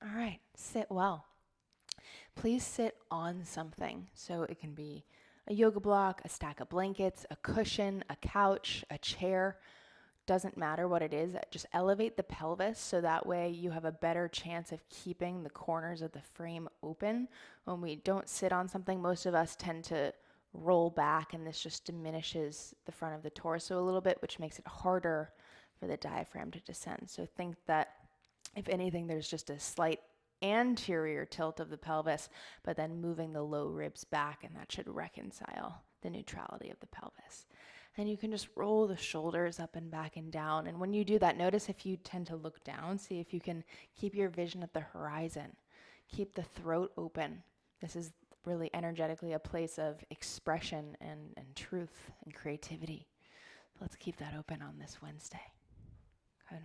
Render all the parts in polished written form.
All right, sit well. Please sit on something. So it can be a yoga block, a stack of blankets, a cushion, a couch, a chair. Doesn't matter what it is. Just elevate the pelvis so that way you have a better chance of keeping the corners of the frame open. When we don't sit on something, most of us tend to roll back, and this just diminishes the front of the torso a little bit, which makes it harder for the diaphragm to descend. So think that if anything, there's just a slight anterior tilt of the pelvis, but then moving the low ribs back, and that should reconcile the neutrality of the pelvis. And you can just roll the shoulders up and back and down. And when you do that, notice if you tend to look down, see if you can keep your vision at the horizon. Keep the throat open. This is really energetically a place of expression and truth and creativity. Let's keep that open on this Wednesday. Good.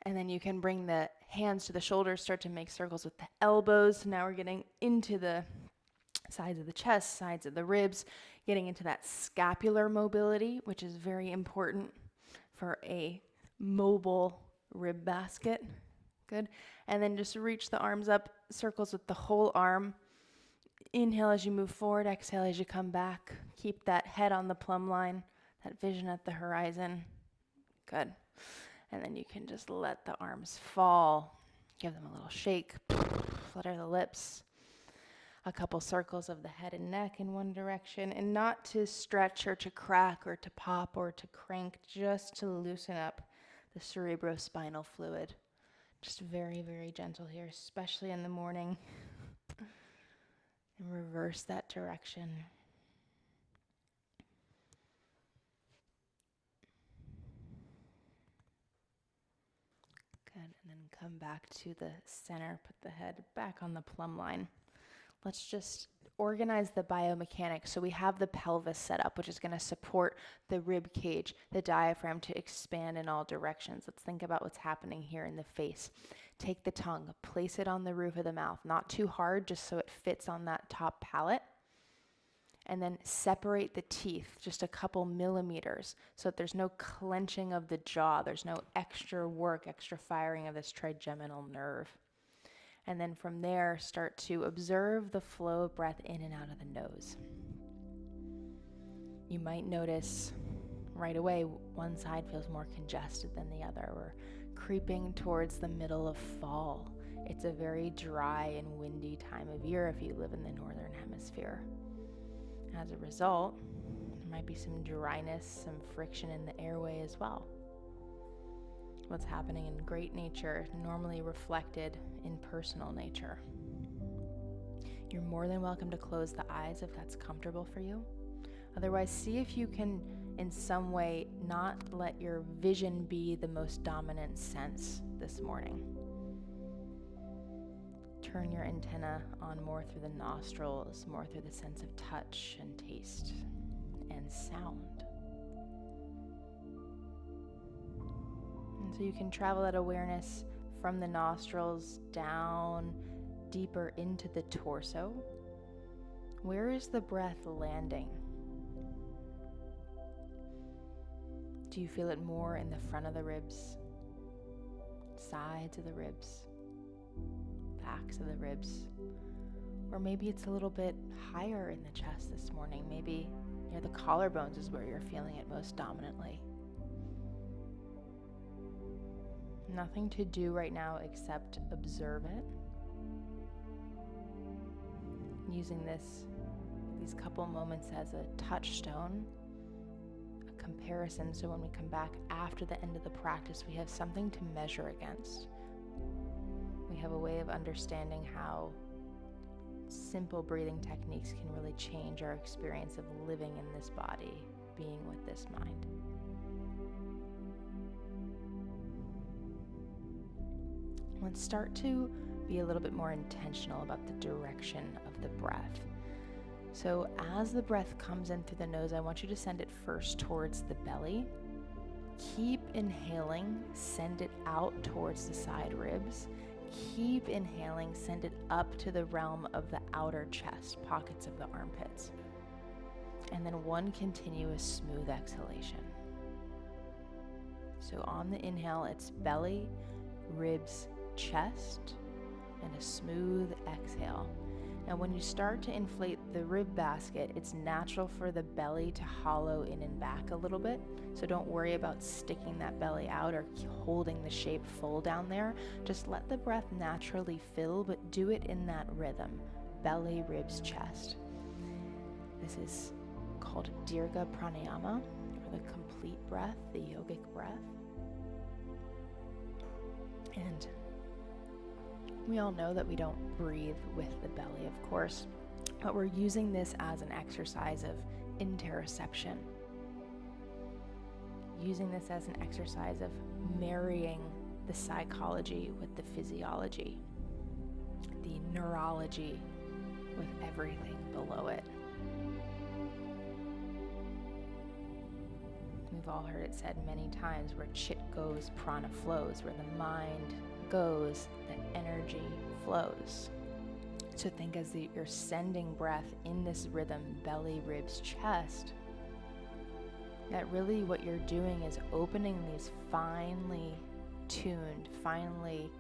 And then you can bring the hands to the shoulders, start to make circles with the elbows. Now we're getting into the sides of the chest, sides of the ribs, getting into that scapular mobility, which is very important for a mobile rib basket. Good. And then just reach the arms up, circles with the whole arm. Inhale as you move forward, exhale as you come back. Keep that head on the plumb line, that vision at the horizon. Good. And then you can just let the arms fall. Give them a little shake. Flutter the lips. A couple circles of the head and neck in one direction. And not to stretch or to crack or to pop or to crank, just to loosen up the cerebrospinal fluid. Just very, very gentle here, especially in the morning. And reverse that direction. Good, and then come back to the center, put the head back on the plumb line. Let's just organize the biomechanics. So we have the pelvis set up, which is going to support the rib cage, the diaphragm to expand in all directions. Let's think about what's happening here in the face. Take the tongue, place it on the roof of the mouth, not too hard, just so it fits on that top palate. And then separate the teeth just a couple millimeters so that there's no clenching of the jaw. There's no extra work, extra firing of this trigeminal nerve. And then from there, start to observe the flow of breath in and out of the nose. You might notice right away one side feels more congested than the other. We're creeping towards the middle of fall. It's a very dry and windy time of year if you live in the northern hemisphere. As a result, there might be some dryness, some friction in the airway as well. What's happening in great nature normally reflected in personal nature. You're more than welcome to close the eyes if that's comfortable for you. Otherwise, see if you can in some way not let your vision be the most dominant sense this morning. Turn your antenna on more through the nostrils, more through the sense of touch and taste and sound. And so you can travel that awareness from the nostrils down deeper into the torso. Where is the breath landing? Do you feel it more in the front of the ribs, sides of the ribs, backs of the ribs? Or maybe it's a little bit higher in the chest this morning. Maybe near the collarbones is where you're feeling it most dominantly. Nothing to do right now except observe it. Using these couple moments as a touchstone, a comparison, so when we come back after the end of the practice, we have something to measure against. We have a way of understanding how simple breathing techniques can really change our experience of living in this body, being with this mind. Let's start to be a little bit more intentional about the direction of the breath. So as the breath comes in through the nose, I want you to send it first towards the belly. Keep inhaling, send it out towards the side ribs. Keep inhaling, send it up to the realm of the outer chest, pockets of the armpits. And then one continuous smooth exhalation. So on the inhale, it's belly, ribs, chest. and a smooth exhale. Now, when you start to inflate the rib basket, it's natural for the belly to hollow in and back a little bit. So don't worry about sticking that belly out or holding the shape full down there. Just let the breath naturally fill, but do it in that rhythm. Belly, ribs, chest. This is called dirgha pranayama, or the complete breath, the yogic breath. And we all know that we don't breathe with the belly, of course, but we're using this as an exercise of interoception. Using this as an exercise of marrying the psychology with the physiology, the neurology with everything below it. We've all heard it said many times, where chit goes, prana flows. Where the mind goes, the energy flows. So think as you're sending breath in this rhythm, belly, ribs, chest, that really what you're doing is opening these finely tuned, finely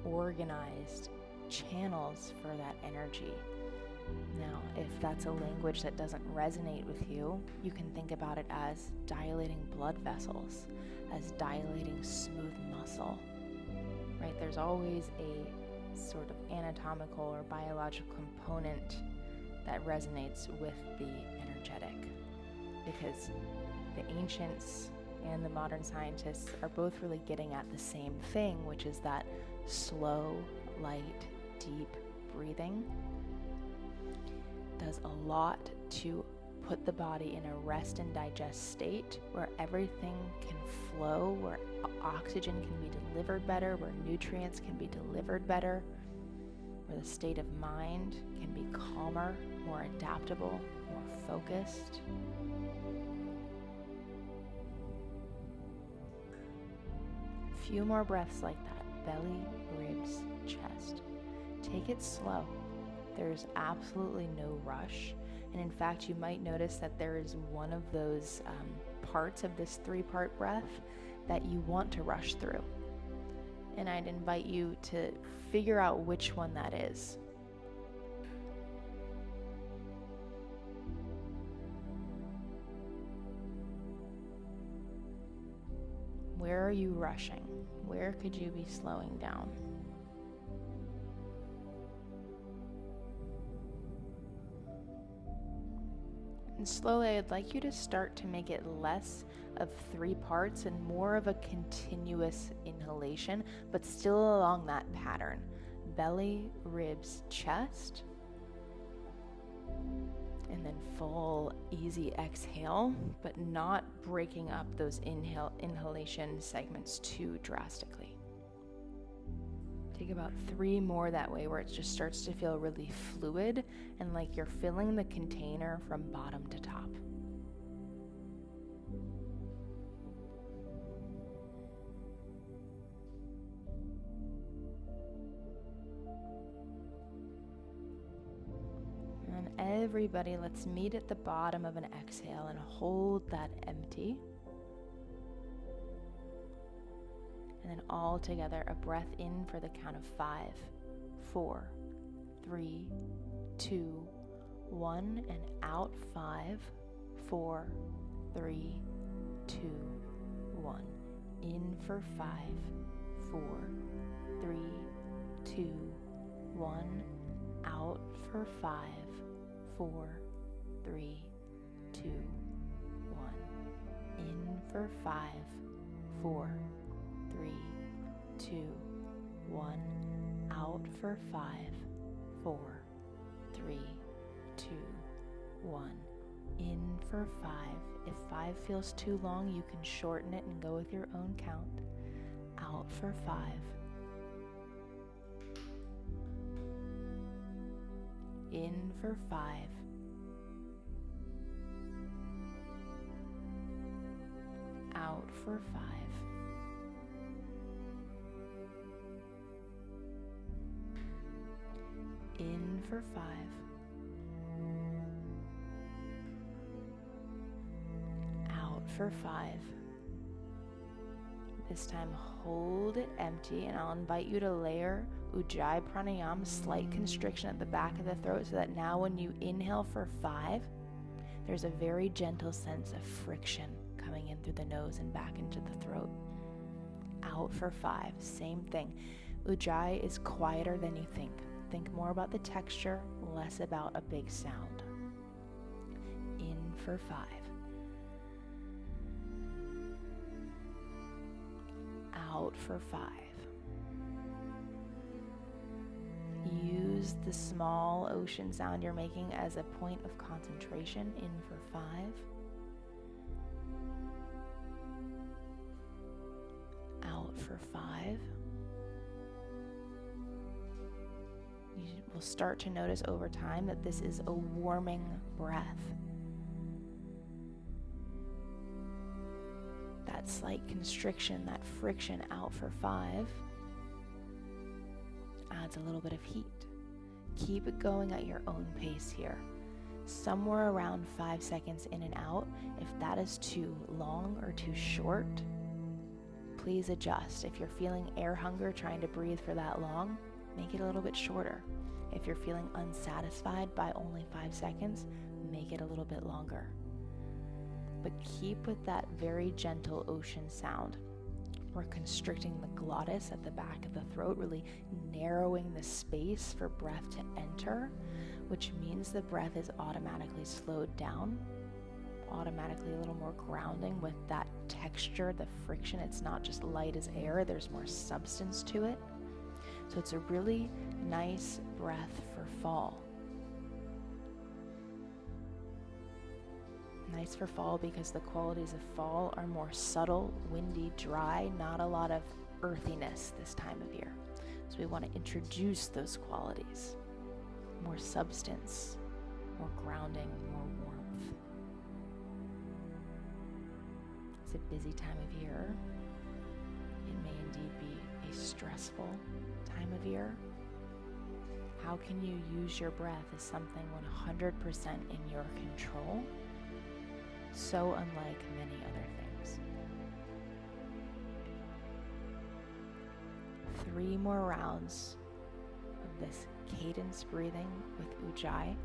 organized channels for that energy. Now, if that's a language that doesn't resonate with you, you can think about it as dilating blood vessels, as dilating smooth muscle, right? There's always a sort of anatomical or biological component that resonates with the energetic, because the ancients and the modern scientists are both really getting at the same thing, which is that slow, light, deep breathing does a lot to put the body in a rest and digest state where everything can flow, where oxygen can be delivered better, where nutrients can be delivered better, where the state of mind can be calmer, more adaptable, more focused. A few more breaths like that. Belly, ribs, chest. Take it slow. There's absolutely no rush. And in fact, you might notice that there is one of those parts of this 3-part breath that you want to rush through. And I'd invite you to figure out which one that is. Where are you rushing? Where could you be slowing down? And slowly, I'd like you to start to make it less of 3 parts and more of a continuous inhalation, but still along that pattern. Belly, ribs, chest. And then full, easy exhale, but not breaking up those inhalation segments too drastically. Take about 3 more that way, where it just starts to feel really fluid and like you're filling the container from bottom to top. And everybody, let's meet at the bottom of an exhale and hold that empty. And then all together, a breath in for the count of 5, 4, 3, 2, 1, and out 5, 4, 3, 2, 1. In for 5, 4, 3, 2, 1. Out for 5, 4, 3, 2, 1. In for 5, 4, 3, 2, 1. Out for 5, 4, 3, 2, 1. In for 5. If 5 feels too long, you can shorten it and go with your own count. Out for 5. In for 5. Out for 5. In for 5. Out for 5. This time hold it empty, and I'll invite you to layer Ujjayi pranayama, slight constriction at the back of the throat, so that now when you inhale for 5, there's a very gentle sense of friction coming in through the nose and back into the throat. Out for 5, same thing. Ujjayi is quieter than you think. Think more about the texture, less about a big sound. In for 5. Out for 5. Use the small ocean sound you're making as a point of concentration. In for 5. Out for 5. You will start to notice over time that this is a warming breath. That slight constriction, that friction out for 5 adds a little bit of heat. Keep it going at your own pace here. Somewhere around 5 seconds in and out. If that is too long or too short, please adjust. If you're feeling air hunger trying to breathe for that long, make it a little bit shorter. If you're feeling unsatisfied by only 5 seconds, make it a little bit longer. But keep with that very gentle ocean sound. We're constricting the glottis at the back of the throat, really narrowing the space for breath to enter, which means the breath is automatically slowed down, automatically a little more grounding with that texture, the friction. It's not just light as air, there's more substance to it. So it's a really nice breath for fall. Nice for fall because the qualities of fall are more subtle, windy, dry, not a lot of earthiness this time of year. So we want to introduce those qualities. More substance, more grounding, more warmth. It's a busy time of year. It may indeed be a stressful time of year. How can you use your breath as something 100% in your control? So unlike many other things. 3 more rounds of this cadence breathing with Ujjayi.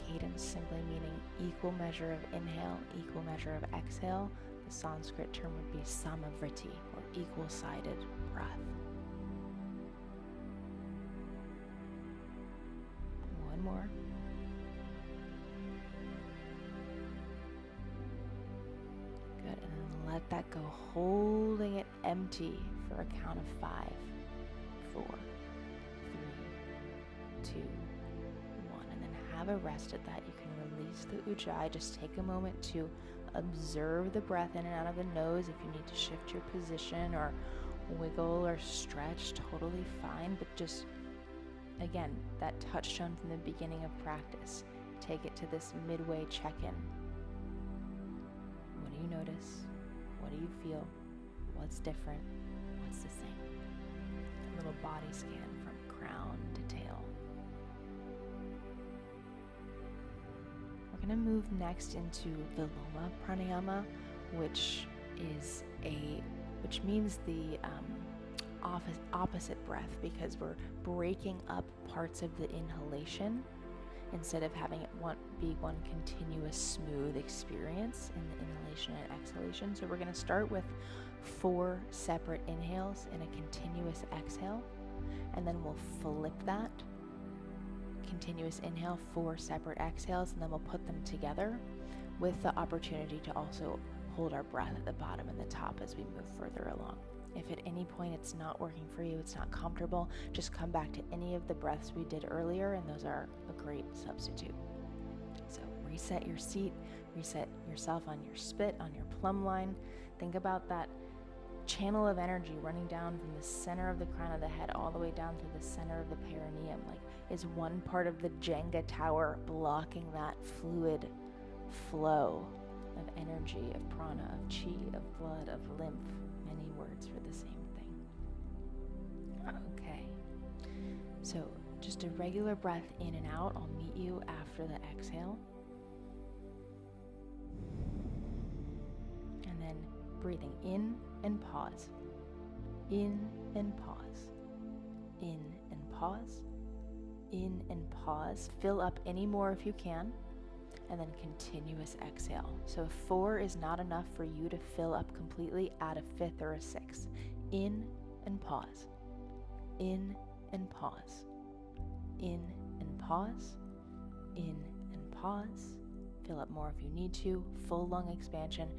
Cadence simply meaning equal measure of inhale, equal measure of exhale. The Sanskrit term would be vritti, or equal-sided breath. One more. Good, and then let that go, holding it empty for a count of 5, 4, 3, 2, 1, and then have a rest at that. You can release the Ujjayi. Just take a moment to observe the breath in and out of the nose. If you need to shift your position or wiggle or stretch, totally fine, but just, again, that touchstone from the beginning of practice. Take it to this midway check-in. What do you notice? What do you feel? What's different? What's the same? A little body scan from crown to tail. We're going to move next into Viloma pranayama, which means the opposite breath, because we're breaking up parts of the inhalation instead of having it be one continuous smooth experience in the inhalation and exhalation. So we're going to start with 4 separate inhales and a continuous exhale, and then we'll flip that. Continuous inhale, 4 separate exhales, and then we'll put them together with the opportunity to also hold our breath at the bottom and the top as we move further along. If at any point it's not working for you, it's not comfortable, just come back to any of the breaths we did earlier, and those are a great substitute. So reset your seat, reset yourself on your spit, on your plumb line. Think about that channel of energy running down from the center of the crown of the head all the way down to the center of the perineum. Like, is one part of the Jenga tower blocking that fluid flow of energy, of prana, of chi, of blood, of lymph? Many words for the same thing. Okay, so just a regular breath in and out. I'll meet you after the exhale. And then Breathing in and pause. In and pause. In and pause. In and pause. Fill up any more if you can. And then continuous exhale. So if 4 is not enough for you to fill up completely, add a 5th or a 6th. In and pause. In and pause. In and pause. In and pause. Fill up more if you need to. Full lung expansion.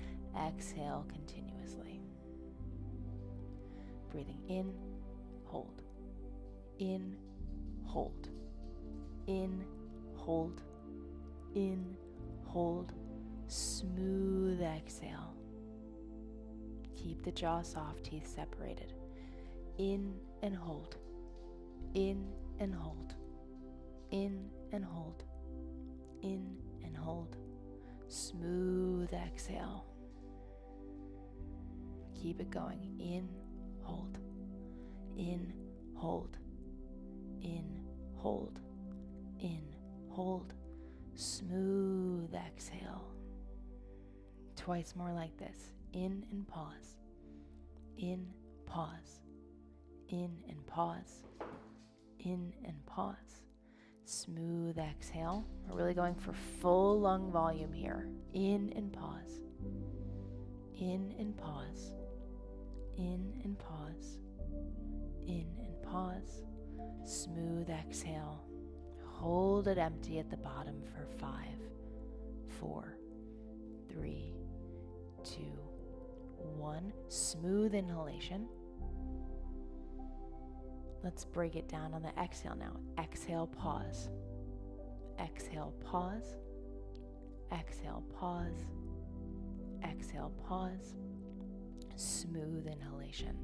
Exhale continuously. Breathing in, hold. In, hold. In, hold. In, hold. Smooth exhale. Keep the jaw soft, teeth separated. In and hold. In and hold. In and hold. In and hold. Smooth exhale. Keep it going. In, hold. In, hold. In, hold. In, hold. Smooth exhale. Twice more like this. In and pause. In, pause. In and pause. In and pause. Smooth exhale. We're really going for full lung volume here. In and pause. In and pause. In and pause. In and pause. Smooth exhale. Hold it empty at the bottom for 5, 4, 3, 2, 1. Smooth inhalation. Let's break it down on the exhale now. Exhale, pause. Exhale, pause. Exhale, pause. Exhale, pause. Smooth inhalation.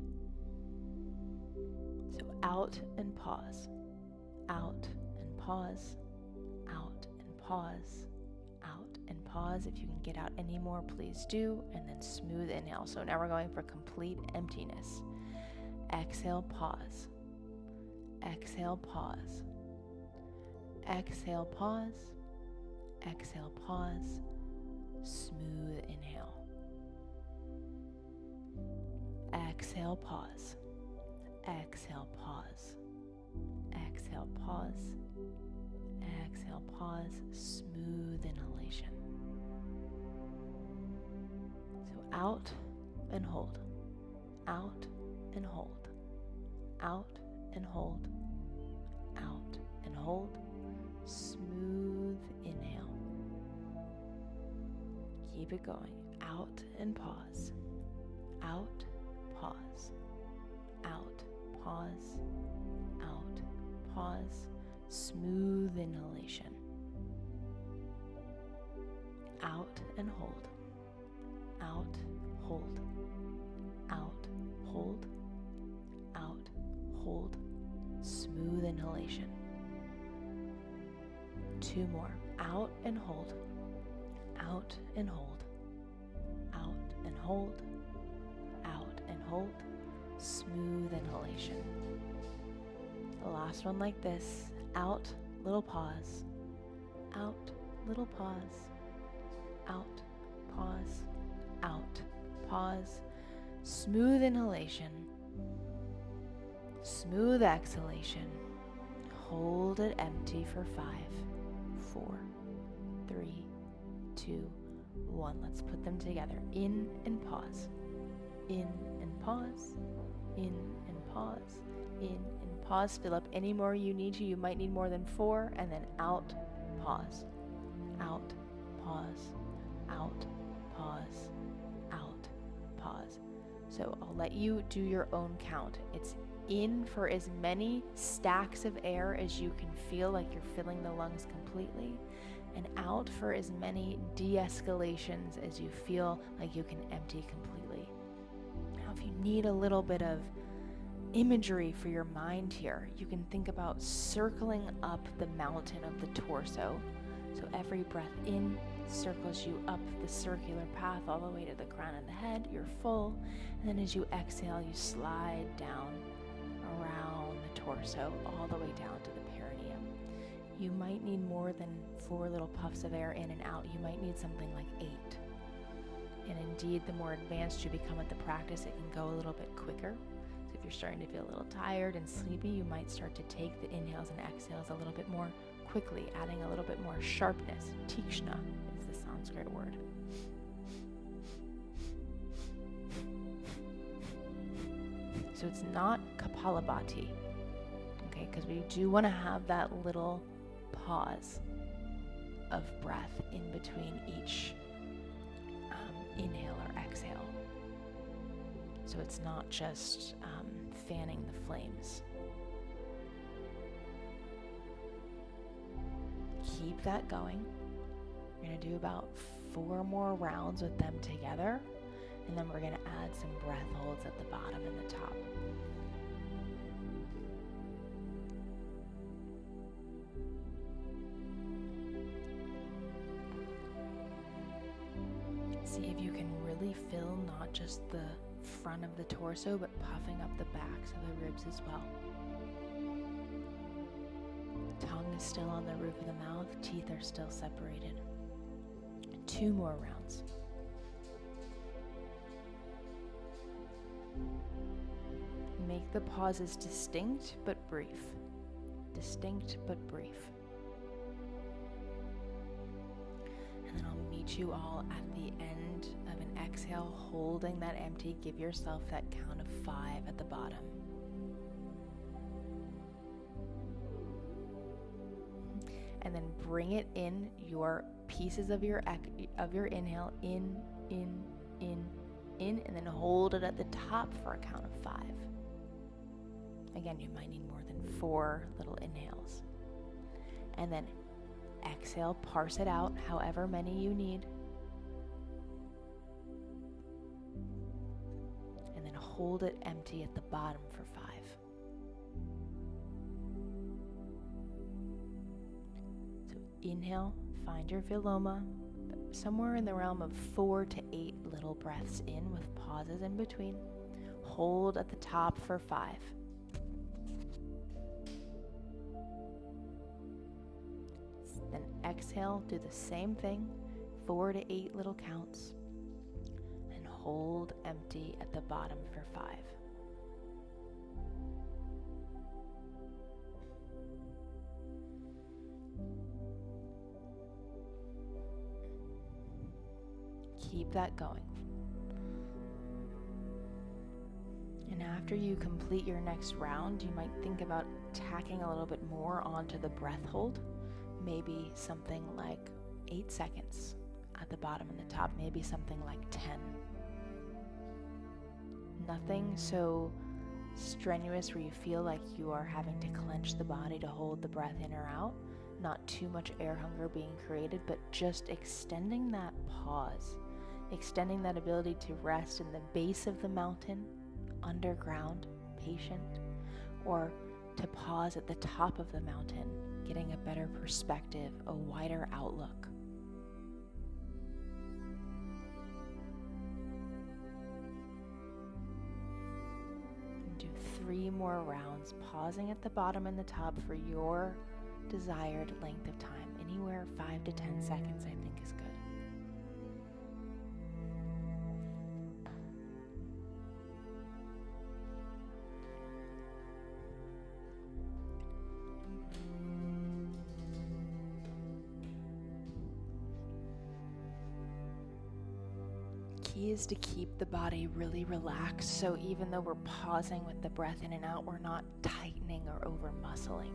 So out and pause. Out and pause. Out and pause. Out and pause. If you can get out any more, please do. And then smooth inhale. So now we're going for complete emptiness. Exhale, pause. Exhale, pause. Exhale, pause. Exhale, pause. Smooth inhale. Exhale, pause. Exhale, pause. Exhale, pause. Exhale, pause. Smooth inhalation. So out and hold. Out and hold. Out and hold. Out and hold. Smooth inhale. Keep it going. Out and pause. Out, pause. Out, pause. Out, pause. Smooth inhalation. Out and hold. Out, hold. Out, hold. Out, hold. Smooth inhalation. 2 more. Out and hold. Out and hold. Out and hold. Out and hold. Smooth inhalation. The last one like this. Out, little pause. Out, little pause. Out, pause. Out, pause. Smooth inhalation. Smooth exhalation. Hold it empty for 5, 4, 3, 2, 1. Let's put them together. In and pause. In and pause. In and pause. In and pause. Fill up any more you need to. You might need more than 4. And then out, pause. Out, pause. Out, pause. Out, pause. So I'll let you do your own count. It's in for as many stacks of air as you can feel like you're filling the lungs completely, and out for as many de-escalations as you feel like you can empty completely. Now, if you need a little bit of imagery for your mind here, you can think about circling up the mountain of the torso. So every breath in circles you up the circular path all the way to the crown of the head. You're full. And then as you exhale, you slide down around the torso all the way down to the perineum. You might need more than 4 little puffs of air in and out. You might need something like 8. And indeed, the more advanced you become at the practice, it can go a little bit quicker. So if you're starting to feel a little tired and sleepy, you might start to take the inhales and exhales a little bit more quickly, adding a little bit more sharpness. Tikshna is the Sanskrit word. So it's not Kapalabhati, okay? Because we do want to have that little pause of breath in between each inhale or exhale. So it's not just fanning the flames. Keep that going. We're going to do about 4 more rounds with them together, and then we're going to add some breath holds at the bottom and the top. See if you can really fill not just the front of the torso, but puffing up the backs of the ribs as well. Tongue is still on the roof of the mouth, teeth are still separated. 2 more rounds. Make the pauses distinct but brief. Distinct but brief. And then I'll meet you all at the end of an exhale, holding that empty. Give yourself that count of 5 at the bottom. And then bring it in your pieces of your inhale, in, and then hold it at the top for a count of 5. Again, you might need more than 4 little inhales. And then exhale, parse it out, however many you need. And then hold it empty at the bottom for 5. So inhale, find your Viloma, somewhere in the realm of 4 to 8 little breaths in with pauses in between. Hold at the top for 5. Then exhale, do the same thing, 4 to 8 little counts, and hold empty at the bottom for 5. Keep that going. And after you complete your next round, you might think about tacking a little bit more onto the breath hold. Maybe something like 8 seconds at the bottom and the top, maybe something like 10. Nothing so strenuous where you feel like you are having to clench the body to hold the breath in or out. Not too much air hunger being created, but just extending that pause, extending that ability to rest in the base of the mountain, underground, patient, or to pause at the top of the mountain, getting a better perspective, a wider outlook. And do 3 more rounds, pausing at the bottom and the top for your desired length of time. Anywhere 5 to 10 seconds, I think, is good. Key is to keep the body really relaxed, so even though we're pausing with the breath in and out, we're not tightening or over muscling.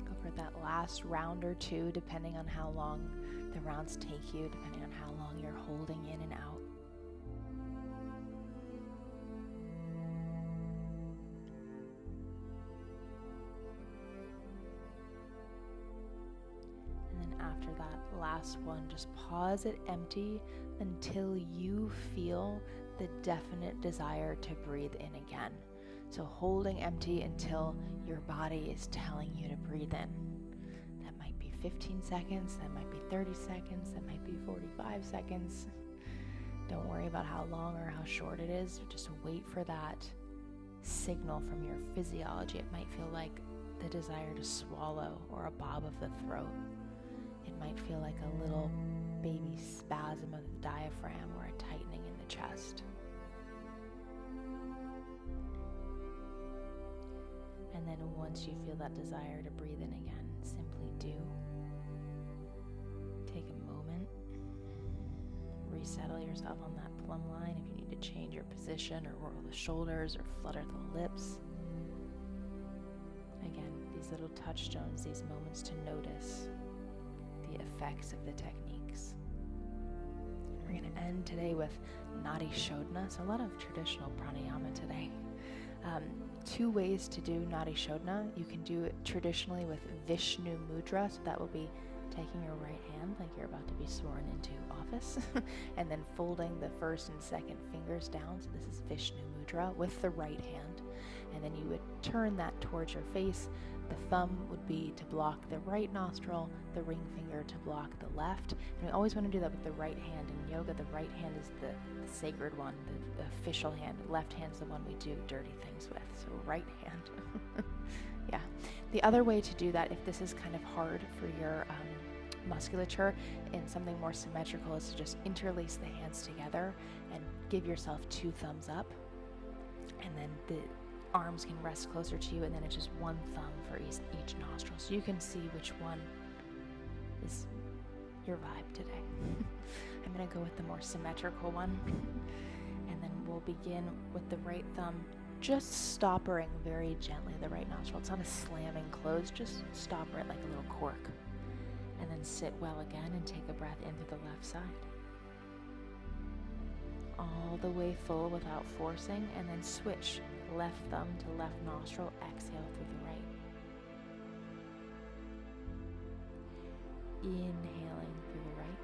Go for that last round or 2, depending on how long the rounds take you, depending on how long you're holding in and out. After that last one, just pause it empty until you feel the definite desire to breathe in again. So holding empty until your body is telling you to breathe in. That might be 15 seconds, that might be 30 seconds, that might be 45 seconds. Don't worry about how long or how short it is. Just wait for that signal from your physiology. It might feel like the desire to swallow or a bob of the throat. might feel like a little baby spasm of the diaphragm or a tightening in the chest. And then once you feel that desire to breathe in again, simply do. Take a moment, resettle yourself on that plumb line if you need to change your position or roll the shoulders or flutter the lips. Again, these little touchstones, these moments to notice the effects of the techniques. We're going to end today with Nadi Shodhana, so a lot of traditional pranayama today. 2 ways to do Nadi Shodhana. You can do it traditionally with Vishnu Mudra, so that will be taking your right hand like you're about to be sworn into office, and then folding the first and second fingers down, so this is Vishnu Mudra, with the right hand. And then you would turn that towards your face. The thumb would be to block the right nostril, the ring finger to block the left. And we always want to do that with the right hand. In yoga, the right hand is the sacred one, the official hand. The left hand is the one we do dirty things with. So right hand. Yeah. The other way to do that, if this is kind of hard for your musculature and something more symmetrical, is to just interlace the hands together and give yourself 2 thumbs up. And then the arms can rest closer to you, and then it's just 1 thumb for each nostril. So you can see which one is your vibe today. I'm going to go with the more symmetrical one. And then we'll begin with the right thumb just stoppering very gently the right nostril. It's not a slamming close, just stopper it like a little cork. And then sit well again and take a breath in through the left side. All the way full without forcing, and then switch left thumb to left nostril, exhale through the right. Inhaling through the right.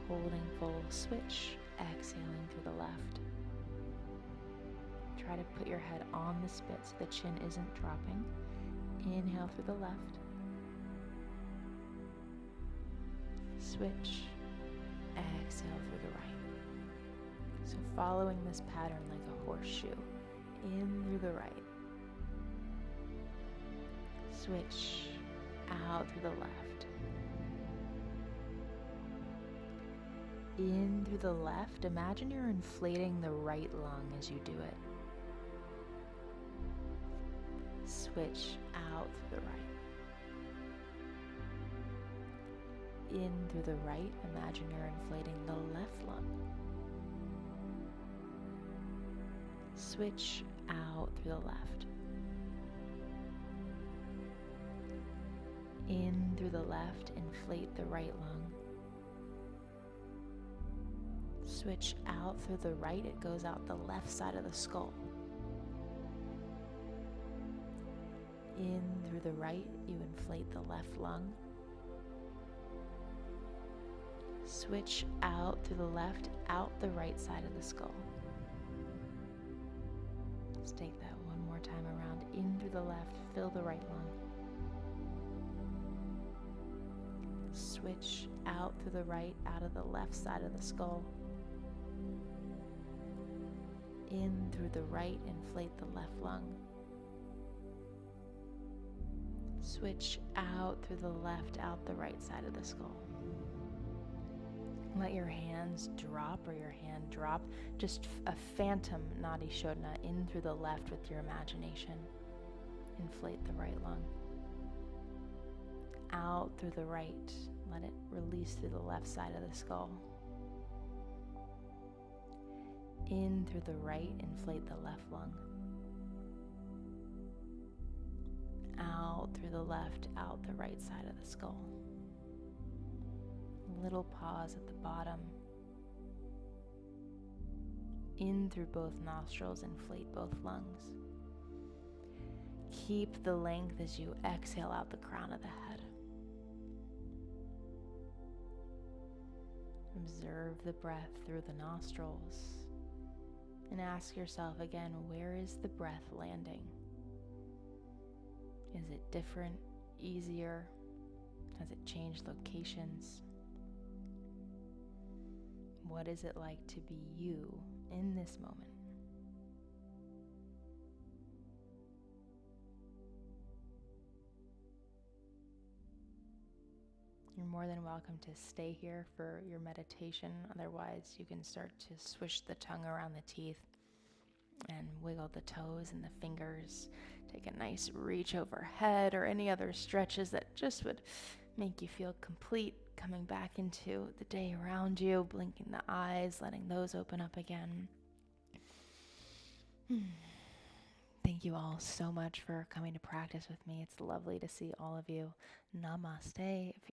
Holding full, switch, exhaling through the left. Try to put your head on the spit so the chin isn't dropping. Inhale through the left. Switch, exhale through the right. So following this pattern like a horseshoe. In through the right. Switch, out through the left. In through the left. Imagine you're inflating the right lung as you do it. Switch, out through the right. In through the right, imagine you're inflating the left lung. Switch, out through the left. In through the left, inflate the right lung. Switch out through the right, it goes out the left side of the skull. In through the right, you inflate the left lung. Switch out through the left, out the right side of the skull. Let's take that one more time around. In through the left, fill the right lung. Switch out through the right, out of the left side of the skull. In through the right, inflate the left lung. Switch out through the left, out the right side of the skull. Let your hands drop or your hand drop. Just a phantom Nadi Shodhana in through the left with your imagination. Inflate the right lung. Out through the right. Let it release through the left side of the skull. In through the right, inflate the left lung. Out through the left, out the right side of the skull. Little pause at the bottom. In through both nostrils, inflate both lungs. Keep the length as you exhale out the crown of the head. Observe the breath through the nostrils and ask yourself again, where is the breath landing? Is it different, easier? Has it changed locations? What is it like to be you in this moment? You're more than welcome to stay here for your meditation. Otherwise, you can start to swish the tongue around the teeth and wiggle the toes and the fingers. Take a nice reach overhead or any other stretches that just would make you feel complete, coming back into the day around you, blinking the eyes, letting those open up again. Thank you all so much for coming to practice with me. It's lovely to see all of you. Namaste. If